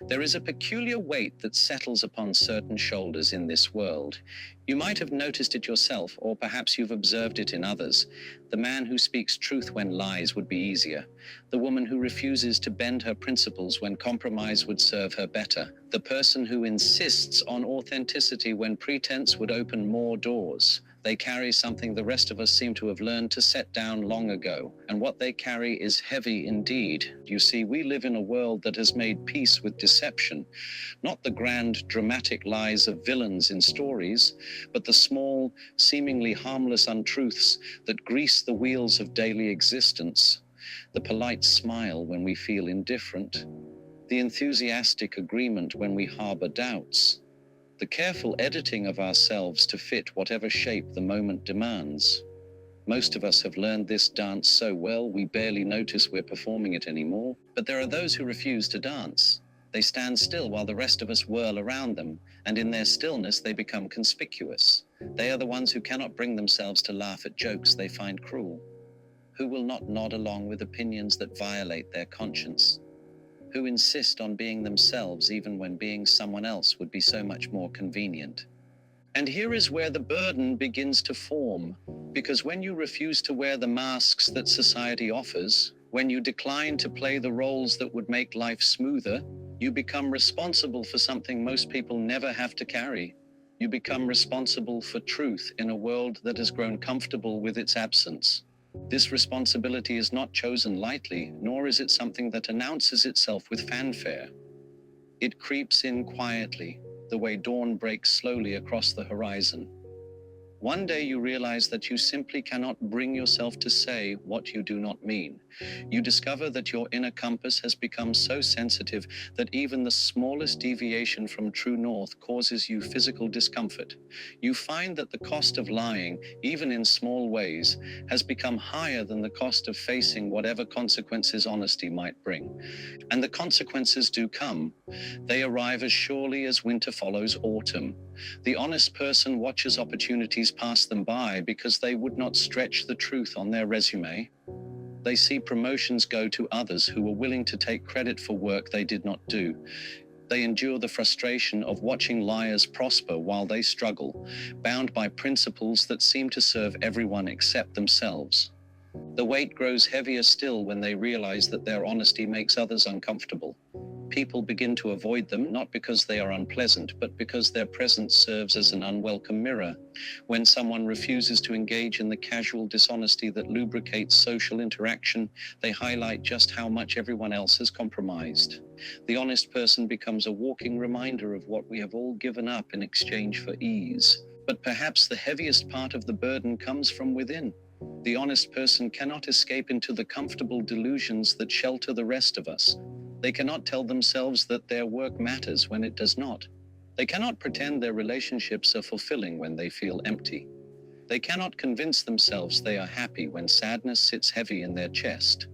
There is a peculiar weight that settles upon certain shoulders in this world. You might have noticed it yourself, or perhaps you've observed it in others. The man who speaks truth when lies would be easier. The woman who refuses to bend her principles when compromise would serve her better. The person who insists on authenticity when pretense would open more doors. They carry something the rest of us seem to have learned to set down long ago, and what they carry is heavy indeed. You see, we live in a world that has made peace with deception, not the grand, dramatic lies of villains in stories, but the small, seemingly harmless untruths that grease the wheels of daily existence. The polite smile when we feel indifferent, the enthusiastic agreement when we harbor doubts, the careful editing of ourselves to fit whatever shape the moment demands. Most of us have learned this dance so well we barely notice we're performing it anymore. But there are those who refuse to dance. They stand still while the rest of us whirl around them, and in their stillness they become conspicuous. They are the ones who cannot bring themselves to laugh at jokes they find cruel, who will not nod along with opinions that violate their conscience, who insist on being themselves even when being someone else would be so much more convenient. And here is where the burden begins to form, because when you refuse to wear the masks that society offers, when you decline to play the roles that would make life smoother, you become responsible for something most people never have to carry. You become responsible for truth in a world that has grown comfortable with its absence. This responsibility is not chosen lightly, nor is it something that announces itself with fanfare. It creeps in quietly, the way dawn breaks slowly across the horizon. One day you realize that you simply cannot bring yourself to say what you do not mean. You discover that your inner compass has become so sensitive that even the smallest deviation from true north causes you physical discomfort. You find that the cost of lying, even in small ways, has become higher than the cost of facing whatever consequences honesty might bring. And the consequences do come. They arrive as surely as winter follows autumn. The honest person watches opportunities pass them by because they would not stretch the truth on their resume. They see promotions go to others who were willing to take credit for work they did not do. They endure the frustration of watching liars prosper while they struggle, bound by principles that seem to serve everyone except themselves. The weight grows heavier still when they realize that their honesty makes others uncomfortable. People begin to avoid them, not because they are unpleasant, but because their presence serves as an unwelcome mirror. When someone refuses to engage in the casual dishonesty that lubricates social interaction, they highlight just how much everyone else has compromised. The honest person becomes a walking reminder of what we have all given up in exchange for ease. But perhaps the heaviest part of the burden comes from within. The honest person cannot escape into the comfortable delusions that shelter the rest of us. They cannot tell themselves that their work matters when it does not. They cannot pretend their relationships are fulfilling when they feel empty. They cannot convince themselves they are happy when sadness sits heavy in their chest.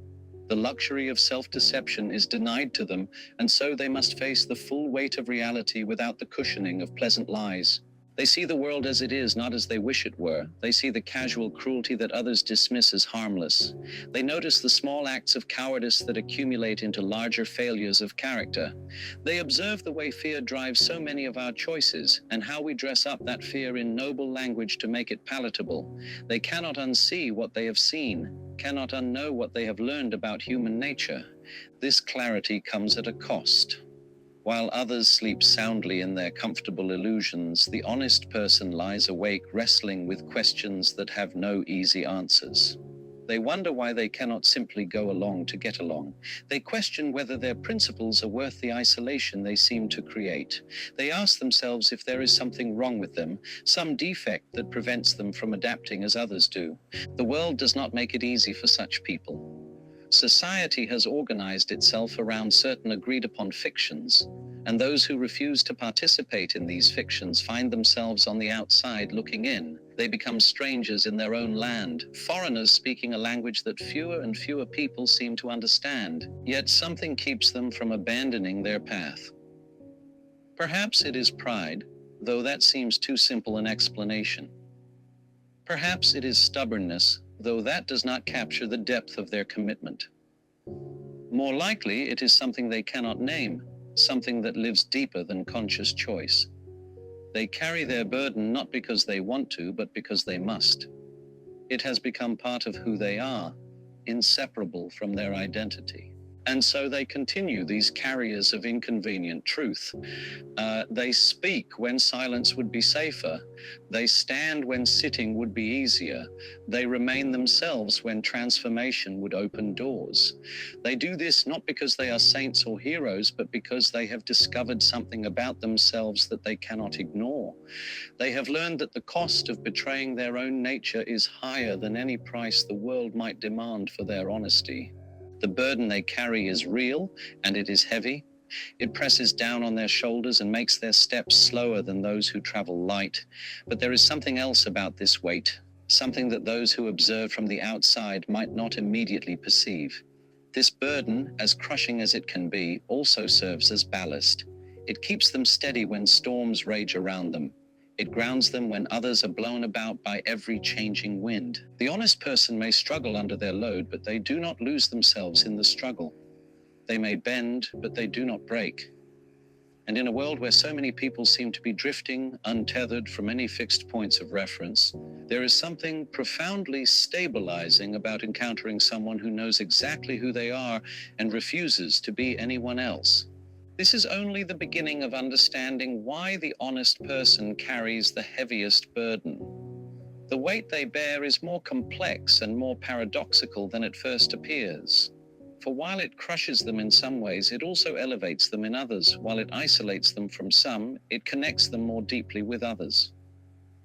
The luxury of self-deception is denied to them, and so they must face the full weight of reality without the cushioning of pleasant lies. They see the world as it is, not as they wish it were. They see the casual cruelty that others dismiss as harmless. They notice the small acts of cowardice that accumulate into larger failures of character. They observe the way fear drives so many of our choices, and how we dress up that fear in noble language to make it palatable. They cannot unsee what they have seen, cannot unknow what they have learned about human nature. This clarity comes at a cost. While others sleep soundly in their comfortable illusions, the honest person lies awake wrestling with questions that have no easy answers. They wonder why they cannot simply go along to get along. They question whether their principles are worth the isolation they seem to create. They ask themselves if there is something wrong with them, some defect that prevents them from adapting as others do. The world does not make it easy for such people. Society has organized itself around certain agreed-upon fictions, and those who refuse to participate in these fictions find themselves on the outside looking in. They become strangers in their own land, foreigners speaking a language that fewer and fewer people seem to understand, yet something keeps them from abandoning their path. Perhaps it is pride, though that seems too simple an explanation. Perhaps it is stubbornness, though that does not capture the depth of their commitment. More likely, it is something they cannot name, something that lives deeper than conscious choice. They carry their burden not because they want to, but because they must. It has become part of who they are, inseparable from their identity. And so they continue, these carriers of inconvenient truth. They speak when silence would be safer. They stand when sitting would be easier. They remain themselves when transformation would open doors. They do this not because they are saints or heroes, but because they have discovered something about themselves that they cannot ignore. They have learned that the cost of betraying their own nature is higher than any price the world might demand for their honesty. The burden they carry is real, and it is heavy. It presses down on their shoulders and makes their steps slower than those who travel light. But there is something else about this weight, something that those who observe from the outside might not immediately perceive. This burden, as crushing as it can be, also serves as ballast. It keeps them steady when storms rage around them. It grounds them when others are blown about by every changing wind. The honest person may struggle under their load, but they do not lose themselves in the struggle. They may bend, but they do not break. And in a world where so many people seem to be drifting, untethered from any fixed points of reference, there is something profoundly stabilizing about encountering someone who knows exactly who they are and refuses to be anyone else. This is only the beginning of understanding why the honest person carries the heaviest burden. The weight they bear is more complex and more paradoxical than it first appears. For while it crushes them in some ways, it also elevates them in others. While it isolates them from some, it connects them more deeply with others.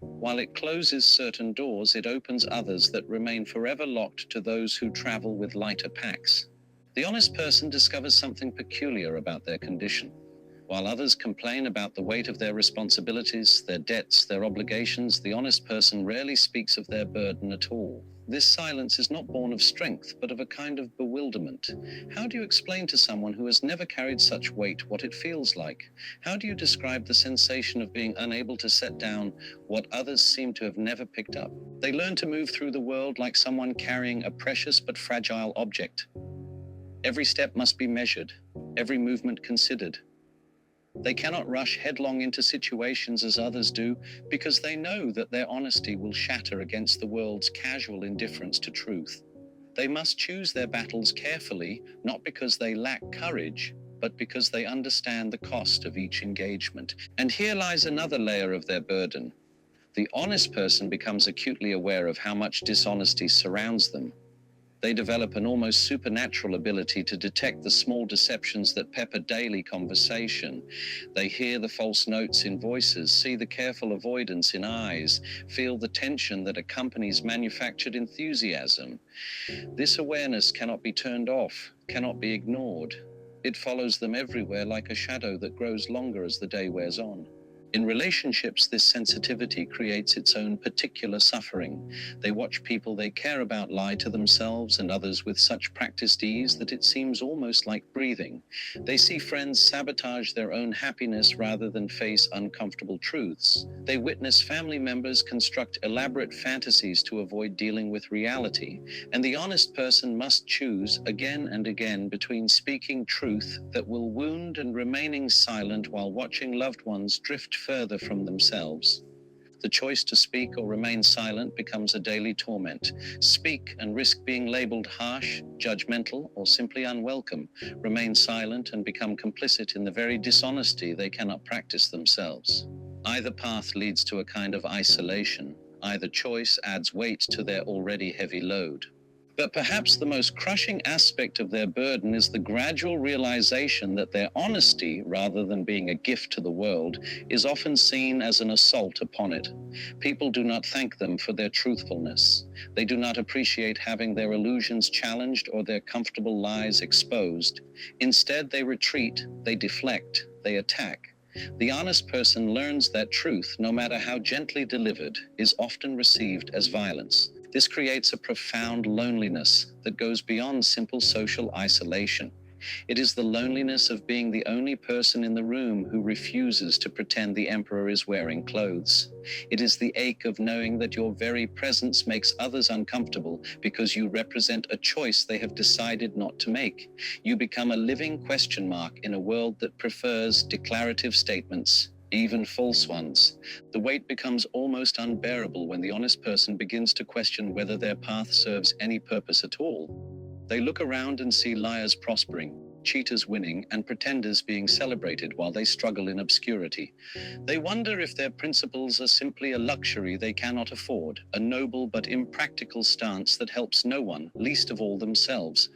While it closes certain doors, it opens others that remain forever locked to those who travel with lighter packs. The honest person discovers something peculiar about their condition. While others complain about the weight of their responsibilities, their debts, their obligations, the honest person rarely speaks of their burden at all. This silence is not born of strength, but of a kind of bewilderment. How do you explain to someone who has never carried such weight what it feels like? How do you describe the sensation of being unable to set down what others seem to have never picked up? They learn to move through the world like someone carrying a precious but fragile object. Every step must be measured, every movement considered. They cannot rush headlong into situations as others do because they know that their honesty will shatter against the world's casual indifference to truth. They must choose their battles carefully, not because they lack courage, but because they understand the cost of each engagement. And here lies another layer of their burden. The honest person becomes acutely aware of how much dishonesty surrounds them. They develop an almost supernatural ability to detect the small deceptions that pepper daily conversation. They hear the false notes in voices, see the careful avoidance in eyes, feel the tension that accompanies manufactured enthusiasm. This awareness cannot be turned off, cannot be ignored. It follows them everywhere like a shadow that grows longer as the day wears on. In relationships, this sensitivity creates its own particular suffering. They watch people they care about lie to themselves and others with such practiced ease that it seems almost like breathing. They see friends sabotage their own happiness rather than face uncomfortable truths. They witness family members construct elaborate fantasies to avoid dealing with reality. And the honest person must choose again and again between speaking truth that will wound and remaining silent while watching loved ones drift further from themselves. The choice to speak or remain silent becomes a daily torment. Speak and risk being labeled harsh, judgmental, or simply unwelcome. Remain silent and become complicit in the very dishonesty they cannot practice themselves. Either path leads to a kind of isolation. Either choice adds weight to their already heavy load. But perhaps the most crushing aspect of their burden is the gradual realization that their honesty, rather than being a gift to the world, is often seen as an assault upon it. People do not thank them for their truthfulness. They do not appreciate having their illusions challenged or their comfortable lies exposed. Instead, they retreat, they deflect, they attack. The honest person learns that truth, no matter how gently delivered, is often received as violence. This creates a profound loneliness that goes beyond simple social isolation. It is the loneliness of being the only person in the room who refuses to pretend the emperor is wearing clothes. It is the ache of knowing that your very presence makes others uncomfortable because you represent a choice they have decided not to make. You become a living question mark in a world that prefers declarative statements, even false ones. The weight becomes almost unbearable when the honest person begins to question whether their path serves any purpose at all. They look around and see liars prospering, cheaters winning, and pretenders being celebrated while they struggle in obscurity. They wonder if their principles are simply a luxury they cannot afford, a noble but impractical stance that helps no one, least of all themselves.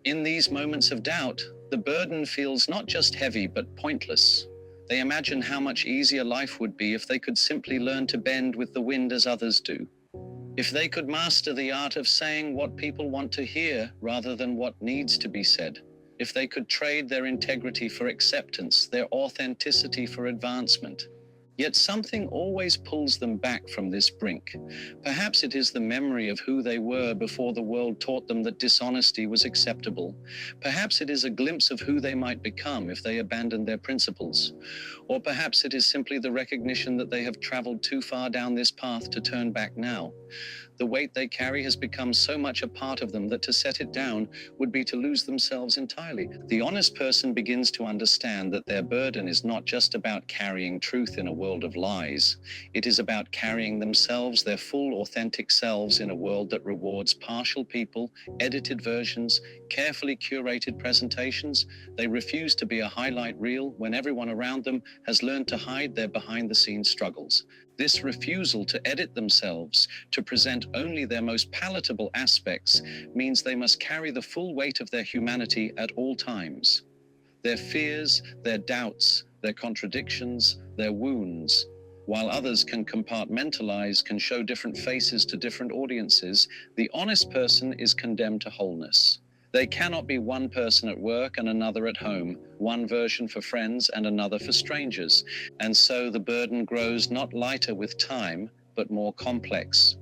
In these moments of doubt, the burden feels not just heavy but pointless. They imagine how much easier life would be if they could simply learn to bend with the wind as others do. If they could master the art of saying what people want to hear rather than what needs to be said. If they could trade their integrity for acceptance, their authenticity for advancement. Yet something always pulls them back from this brink. Perhaps it is the memory of who they were before the world taught them that dishonesty was acceptable. Perhaps it is a glimpse of who they might become if they abandoned their principles. Or perhaps it is simply the recognition that they have traveled too far down this path to turn back now. The weight they carry has become so much a part of them that to set it down would be to lose themselves entirely. The honest person begins to understand that their burden is not just about carrying truth in a world of lies. It is about carrying themselves, their full, authentic selves, in a world that rewards partial people, edited versions, carefully curated presentations. They refuse to be a highlight reel when everyone around them has learned to hide their behind-the-scenes struggles. This refusal to edit themselves, to present only their most palatable aspects, means they must carry the full weight of their humanity at all times. Their fears, their doubts, their contradictions, their wounds. While others can compartmentalize, can show different faces to different audiences, the honest person is condemned to wholeness. They cannot be one person at work and another at home, one version for friends and another for strangers. And so the burden grows not lighter with time, but more complex.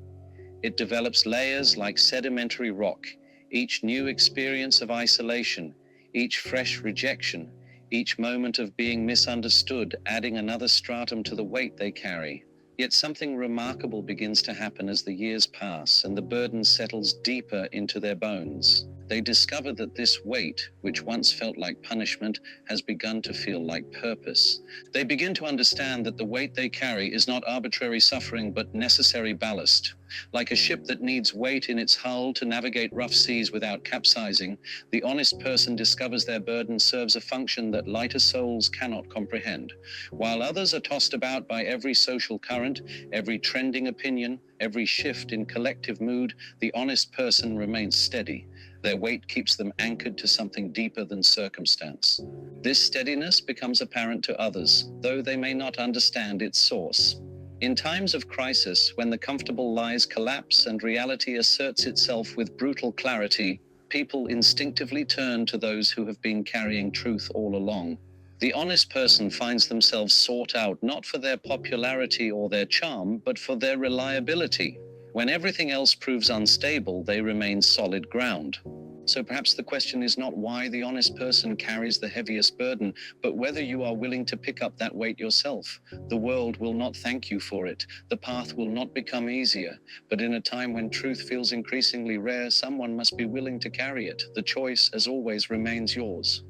It develops layers like sedimentary rock, each new experience of isolation, each fresh rejection, each moment of being misunderstood, adding another stratum to the weight they carry. Yet something remarkable begins to happen as the years pass and the burden settles deeper into their bones. They discover that this weight, which once felt like punishment, has begun to feel like purpose. They begin to understand that the weight they carry is not arbitrary suffering but necessary ballast. Like a ship that needs weight in its hull to navigate rough seas without capsizing, the honest person discovers their burden serves a function that lighter souls cannot comprehend. While others are tossed about by every social current, every trending opinion, every shift in collective mood, the honest person remains steady. Their weight keeps them anchored to something deeper than circumstance. This steadiness becomes apparent to others, though they may not understand its source. In times of crisis, when the comfortable lies collapse and reality asserts itself with brutal clarity, people instinctively turn to those who have been carrying truth all along. The honest person finds themselves sought out not for their popularity or their charm, but for their reliability. When everything else proves unstable, they remain solid ground. So perhaps the question is not why the honest person carries the heaviest burden, but whether you are willing to pick up that weight yourself. The world will not thank you for it. The path will not become easier. But in a time when truth feels increasingly rare, someone must be willing to carry it. The choice, as always, remains yours.